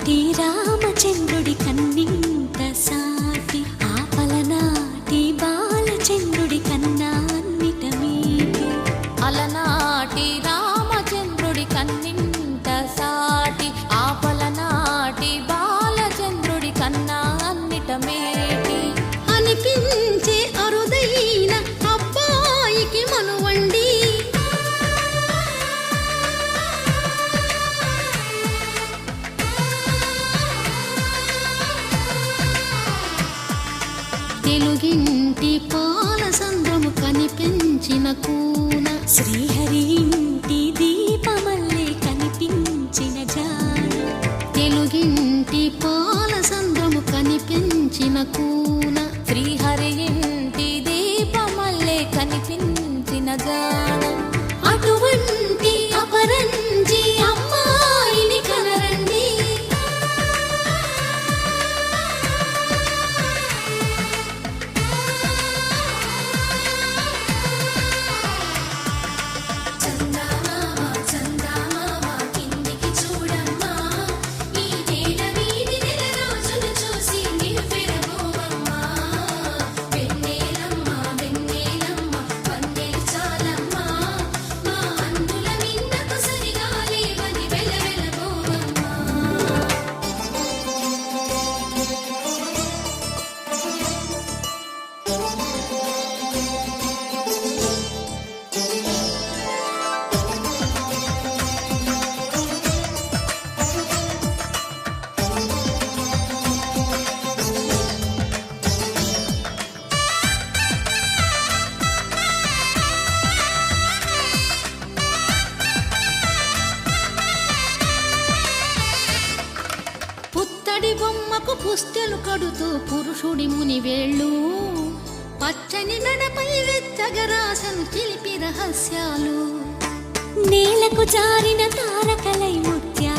అలనాటి రామచంద్రుడి కన్నింత సాటి ఆపలనాటి బాలచంద్రుడి కన్నా అన్నిట మీటి. అలనాటి రామచంద్రుడి కన్నింత సాటి ఆపలనాటి బాలచంద్రుడి కన్నా అన్నిట మేటి. అనిపించే అరుదైన అబ్బాయికి మనువండి తెలుగింటి పాల సంద్రము కనిపించిన కూన శ్రీహరి ఇంటి దీపమల్లే కనిపించిన జాన. తెలుగింటి పాల సంద్రము కనిపించిన కూన శ్రీహరి ఇంటి దీపమల్లే కనిపించిన గానం. అటువంటి అపరంజి అమ్మాయిని కనరండి. పుత్తడి బొమ్మకు పుస్తెలు కడుతూ పురుషుడి ముని వేళ్ళు పచ్చని నడపై వెచ్చగరాసను చిలిపి రహస్యాలు. నేలకు జారిన తారకలై ముత్యాలు